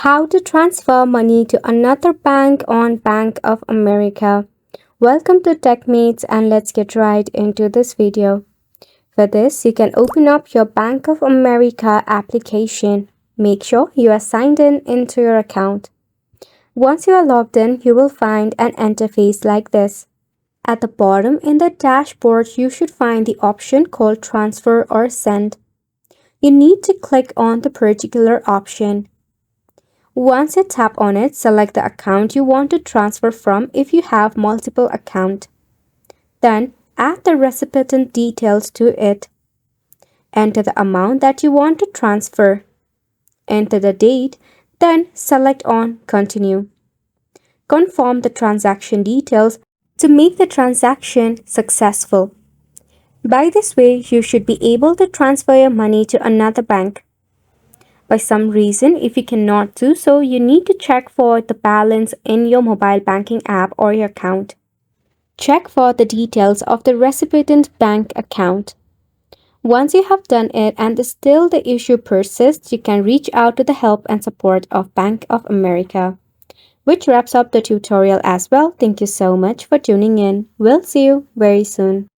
How to transfer money to another bank on Bank of America. Welcome to Techmates and let's get right into this video. For this, you can open up your Bank of America application. Make sure you are signed in into your account. Once you are logged in, you will find an interface like this. At the bottom in the dashboard, you should find the option called Transfer or Send. You need to click on the particular option. Once you tap on it, select the account you want to transfer from if you have multiple accounts. Then, add the recipient details to it. Enter the amount that you want to transfer. Enter the date, then select on Continue. Confirm the transaction details to make the transaction successful. By this way, you should be able to transfer your money to another bank. By some reason, if you cannot do so, you need to check for the balance in your mobile banking app or your account. Check for the details of the recipient bank account. Once you have done it and still the issue persists, you can reach out to the help and support of Bank of America. Which wraps up the tutorial as well. Thank you so much for tuning in. We'll see you very soon.